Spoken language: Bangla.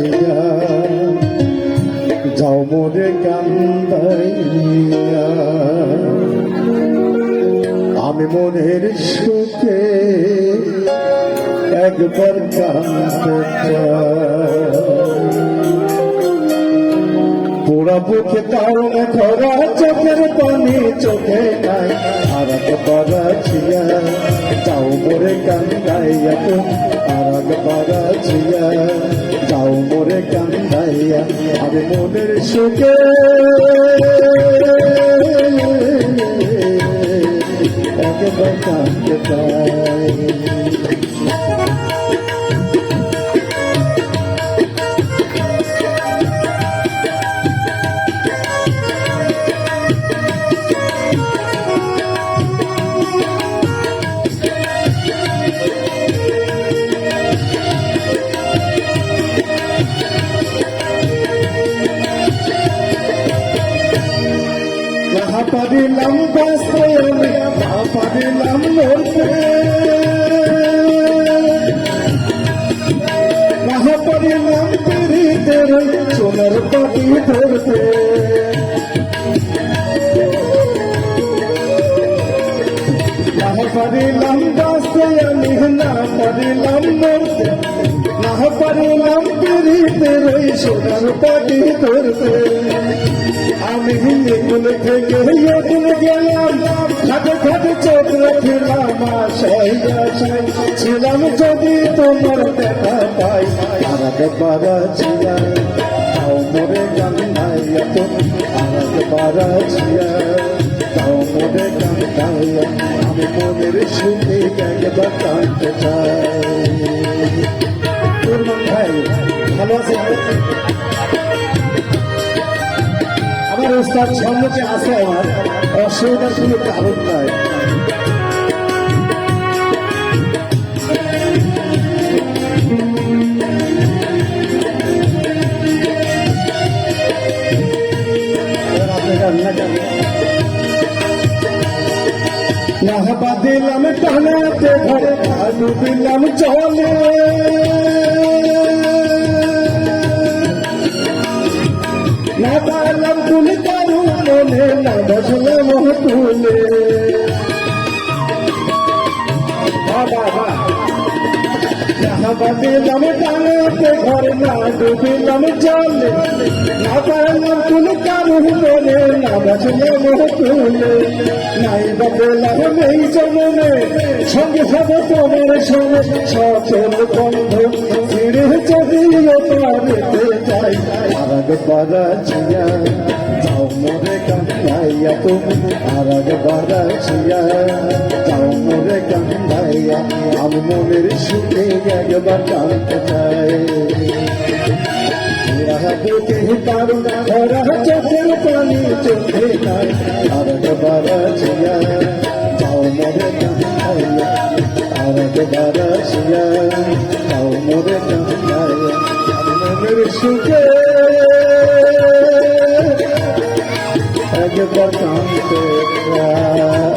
ছিয়া যাও মোরে কান্দাইয়া আমি মনের সুখে একবার কান্দতে চাই পোড়া বুকে কারণ খরা চোখের পানি চোখে নাই আর একবার ছিয়া যাও মোরে কান্দাইয়া আর একবার ছিয়া যাও মোরে কান্দাইয়া আমি মনের সুখে একবার কান্দতে চাই পারিলাম বাঁচতে পারিলাম মরতে পারিলাম পিড়িতে সোনার পাটি ধরতে পারিলাম বাঁচতে আমি না পারিলাম মরতে না পারিলাম পিড়িতে সোনার পাটি ধরতে আমি এগুল থেকে এগুল গেলাম খাটে খাটে চোখ রাখিলাম আশাই আশাই ছিলাম যদি তোমার দেখা পাই আর একবার ছিয়া তাও মোরে কান্দাইয়া আর একবার ছিয়া তাও মোরে কান্দাইয়া আমি মনের সুখে একবার কাঁদতে চাই তোর মন ভাই ভালো আছে আমার উস্তাদ সম্মুখে আছে আমার অসুবিধার কোনো কারণ নাই না দিলাম টানাতে ঘরে ডুবিলাম চলে না পারলাম তুমি কারু মনে না বসলাম তুলে দিলাম টানাতে ঘরে না ডুবিলাম চলে না পারলাম তুমি কারু মনে না বসলাম তুলে নাই বদলাম এই জন্মে সঙ্গে সঙ্গে তোমার সঙ্গে সচল বন্ধ ফিরে যদিও পারিতে চাই আর একবার ছিয়া যাও মোরে কান্দাইয়া তুমি আর একবার ছিয়া যাও মোরে কান্দাইয়া আমি মনের সুখে একবার কাঁদতে চাই বুকে কারণ ভরা চোখের পানি চোখে নাই আর একবার ছিয়া যাও মোরে কান্দাইয়া আর একবার ছিয়া যাও মোরে কান্দাইয়া আমি মনের সুখে একবার কাঁদতে চাই।